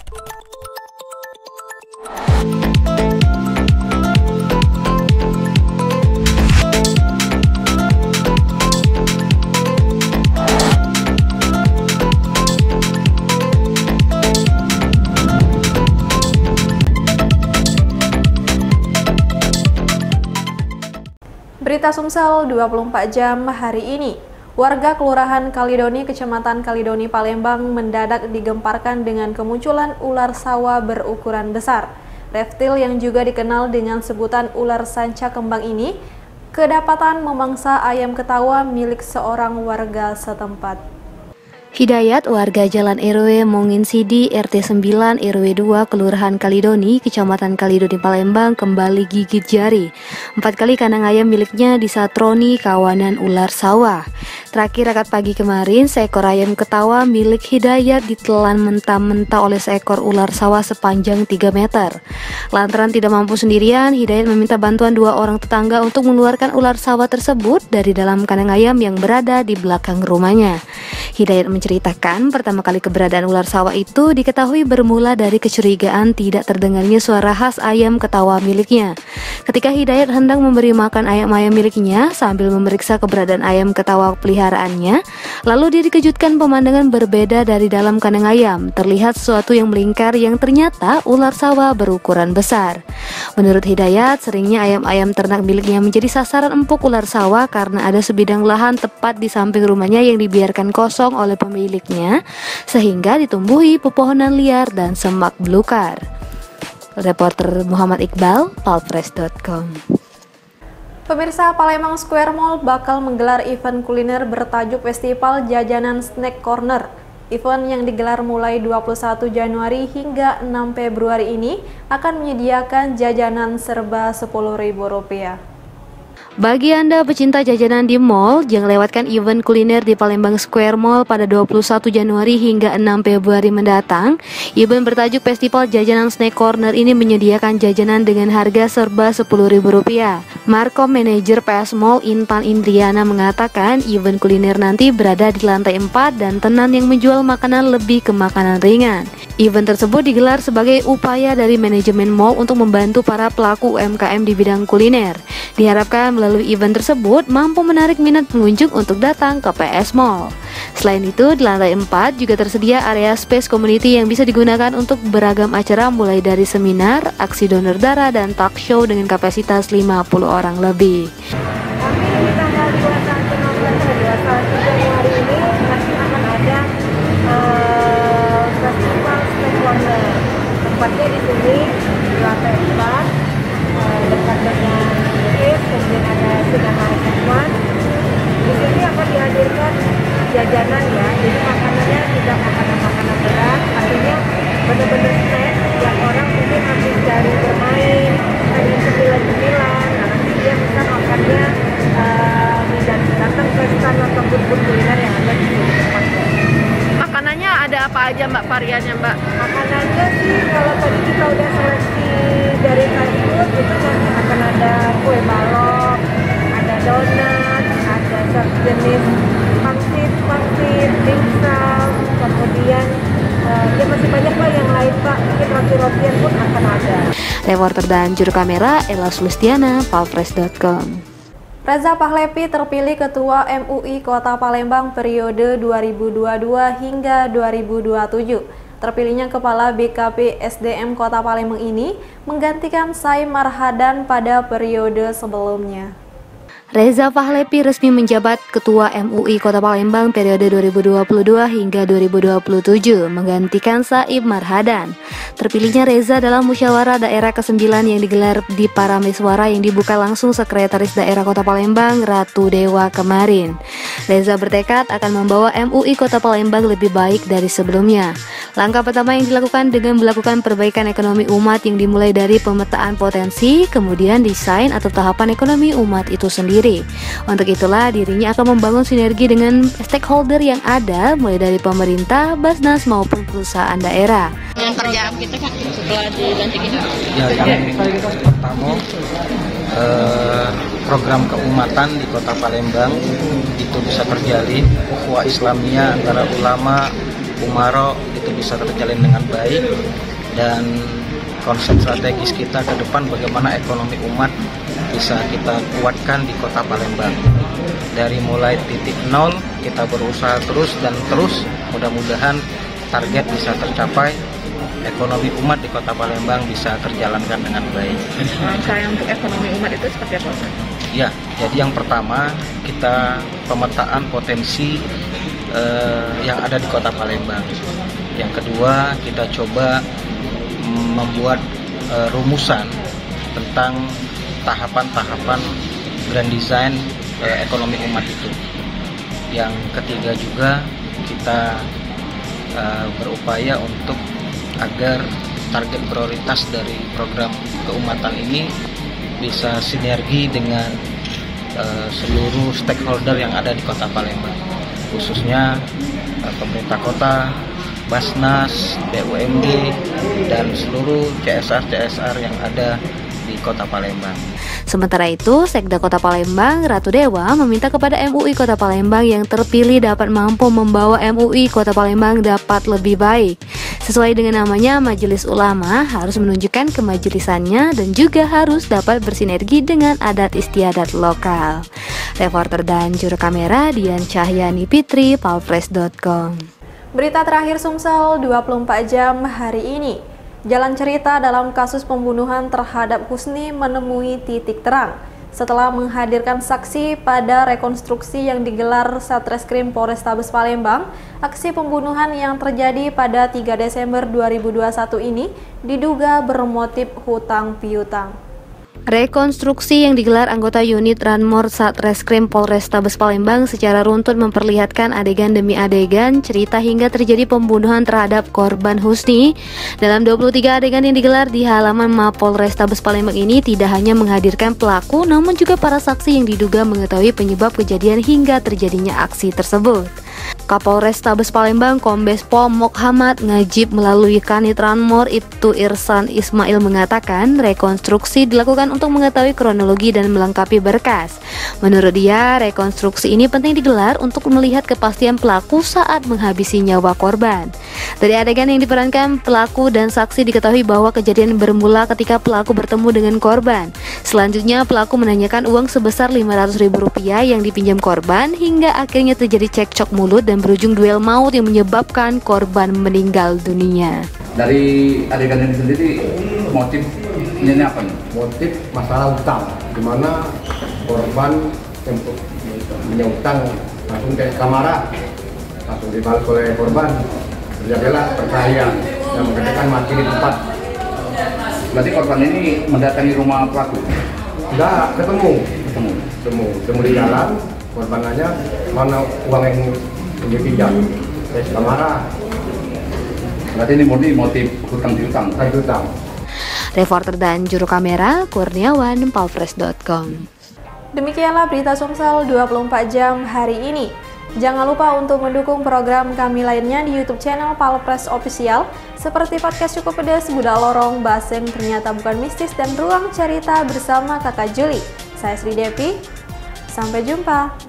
Berita Sumsel 24 jam hari ini. Warga Kelurahan Kalidoni, Kecamatan Kalidoni, Palembang mendadak digemparkan dengan kemunculan ular sawah berukuran besar. Reptil yang juga dikenal dengan sebutan ular sanca kembang ini kedapatan memangsa ayam ketawa milik seorang warga setempat. Hidayat, warga Jalan RW Monginsidi, RT 9, RW 2, Kelurahan Kalidoni, Kecamatan Kalidoni, Palembang, kembali gigit jari. 4 kali kandang ayam miliknya disatroni kawanan ular sawah. Terakhir akad pagi kemarin, seekor ayam ketawa milik Hidayat ditelan mentah-mentah oleh seekor ular sawah sepanjang 3 meter. Lantaran tidak mampu sendirian, Hidayat meminta bantuan 2 orang tetangga untuk mengeluarkan ular sawah tersebut dari dalam kandang ayam yang berada di belakang rumahnya. Hidayat menceritakan pertama kali keberadaan ular sawah itu diketahui bermula dari kecurigaan tidak terdengarnya suara khas ayam ketawa miliknya. Ketika Hidayat hendak memberi makan ayam-ayam miliknya sambil memeriksa keberadaan ayam ketawa peliharaannya, lalu dia dikejutkan pemandangan berbeda dari dalam kandang ayam. Terlihat sesuatu yang melingkar yang ternyata ular sawah berukuran besar. Menurut Hidayat, seringnya ayam-ayam ternak miliknya menjadi sasaran empuk ular sawah karena ada sebidang lahan tepat di samping rumahnya yang dibiarkan kosong oleh pemiliknya, sehingga ditumbuhi pepohonan liar dan semak belukar. Reporter Muhammad Iqbal, palfresh.com. Pemirsa, Palembang Square Mall bakal menggelar event kuliner bertajuk Festival Jajanan Snack Corner. Event yang digelar mulai 21 Januari hingga 6 Februari ini akan menyediakan jajanan serba Rp10.000. Bagi Anda pecinta jajanan di mall, jangan lewatkan event kuliner di Palembang Square Mall pada 21 Januari hingga 6 Februari mendatang. Event bertajuk Festival Jajanan Snack Corner ini menyediakan jajanan dengan harga serba Rp10.000. Markom Manager PS Mall Intan Indriana mengatakan event kuliner nanti berada di lantai 4 dan tenan yang menjual makanan lebih ke makanan ringan. Event tersebut digelar sebagai upaya dari manajemen mall untuk membantu para pelaku UMKM di bidang kuliner. Diharapkan melalui event tersebut mampu menarik minat pengunjung untuk datang ke PS Mall. Selain itu, di lantai 4 juga tersedia area space community yang bisa digunakan untuk beragam acara mulai dari seminar, aksi donor darah, dan talk show dengan kapasitas 50 orang lebih. Kami di tanggal 21 November 21 Januari ini masih akan ada festival snack corner. Tempatnya di sini di lantai 4 dekat dengan kemudian ada Sinamara Sekwan. Di sini akan dihadirkan jajanan ya, jadi makanannya tidak makanan berat, artinya benar-benar snack yang orang mungkin habis dari bermain, ada cemilan-cemilan, nanti dia bisa makannya dan datang ke stand atau booth kuliner yang ada di sini tempatnya. Makanannya ada apa aja Mbak, variannya Mbak? Makanannya sih kalau tadi kita udah seleksi dari fast food itu nanti akan ada kue balok, ada donat, ada jenis pangsit, dimsum, kemudian ya masih banyak Pak yang lain Pak, mungkin roti-rotian pun akan ada. Reporter dan juru kamera Ella Sulistiana, palfresh.com. Reza Pahlevi terpilih Ketua MUI Kota Palembang periode 2022 hingga 2027. Terpilihnya Kepala BKP SDM Kota Palembang ini menggantikan Saim Marhadan pada periode sebelumnya. Reza Pahlevi resmi menjabat Ketua MUI Kota Palembang periode 2022 hingga 2027, menggantikan Saim Marhadan. Terpilihnya Reza dalam musyawarah daerah ke-9 yang digelar di Parameswara yang dibuka langsung Sekretaris Daerah Kota Palembang Ratu Dewa kemarin. Reza bertekad akan membawa MUI Kota Palembang lebih baik dari sebelumnya. Langkah pertama yang dilakukan dengan melakukan perbaikan ekonomi umat yang dimulai dari pemetaan potensi, kemudian desain atau tahapan ekonomi umat itu sendiri. Untuk itulah dirinya akan membangun sinergi dengan stakeholder yang ada, mulai dari pemerintah, Basnas maupun perusahaan daerah. Yang kerjaan kita kan setelah dilantik ini? Ya, yang pertama program keumatan di Kota Palembang itu bisa terjalin, ukhuwah Islamiyah antara ulama, umaro itu itu bisa terjalin dengan baik, dan konsep strategis kita ke depan bagaimana ekonomi umat bisa kita kuatkan di Kota Palembang. Dari mulai titik nol kita berusaha terus dan terus, mudah-mudahan target bisa tercapai, ekonomi umat di Kota Palembang bisa terjalankan dengan baik. Langkah untuk ekonomi umat itu seperti apa? Ya, jadi yang pertama kita pemetaan potensi yang ada di Kota Palembang. Yang kedua kita coba membuat rumusan tentang tahapan-tahapan grand design ekonomi umat itu. Yang ketiga juga kita berupaya untuk agar target prioritas dari program keumatan ini bisa sinergi dengan seluruh stakeholder yang ada di Kota Palembang, khususnya pemerintah kota, Basnas, BUMD, dan seluruh CSR yang ada di Kota Palembang. Sementara itu, Sekda Kota Palembang, Ratu Dewa, meminta kepada MUI Kota Palembang yang terpilih dapat mampu membawa MUI Kota Palembang dapat lebih baik. Sesuai dengan namanya, Majelis Ulama harus menunjukkan kemajelisannya dan juga harus dapat bersinergi dengan adat istiadat lokal. Reporter dan juru kamera Dian Cahyani Fitri, palfresh.com. Berita terakhir Sumsel 24 jam hari ini. Jalan cerita dalam kasus pembunuhan terhadap Husni menemui titik terang setelah menghadirkan saksi pada rekonstruksi yang digelar Satreskrim Polrestabes Palembang. Aksi pembunuhan yang terjadi pada 3 Desember 2021 ini diduga bermotif hutang piutang. Rekonstruksi yang digelar anggota unit Ranmor Satreskrim Polrestabes Palembang secara runtut memperlihatkan adegan demi adegan cerita hingga terjadi pembunuhan terhadap korban Husni. Dalam 23 adegan yang digelar di halaman Mapolrestabes Palembang ini tidak hanya menghadirkan pelaku, namun juga para saksi yang diduga mengetahui penyebab kejadian hingga terjadinya aksi tersebut. Kapolrestabes Palembang Kombes Pol Muhammad Ngajib melalui Kanit Ranmor Ibtu Irsan Ismail mengatakan rekonstruksi dilakukan untuk mengetahui kronologi dan melengkapi berkas. Menurut dia, rekonstruksi ini penting digelar untuk melihat kepastian pelaku saat menghabisi nyawa korban. Dari adegan yang diperankan pelaku dan saksi diketahui bahwa kejadian bermula ketika pelaku bertemu dengan korban. Selanjutnya pelaku menanyakan uang sebesar Rp500.000 yang dipinjam korban hingga akhirnya terjadi cekcok mulut dan berujung duel maut yang menyebabkan korban meninggal dunia. Dari adegan ini sendiri motifnya apa nih? Motif masalah utang, di mana korban untuk punya utang langsung ke kamera, langsung dibalas oleh korban. Terjadilah perkelahian yang mengatakan mati di tempat. Berarti korban ini mendatangi rumah pelaku? Enggak, ketemu di jalan. Korban nanya mana uang yang dipinjam, kamera. Berarti ini murni motif hutang piutang. Reporter dan juru kamera Kurniawan, palfresh.com. Demikianlah berita Sumsel 24 jam hari ini. Jangan lupa untuk mendukung program kami lainnya di YouTube channel Palfresh Official seperti podcast Cukup Pedas, Budak Lorong, Bahas yang Ternyata Bukan Mistis, dan Ruang Cerita bersama Kakak Juli. Saya Sri Devi, sampai jumpa.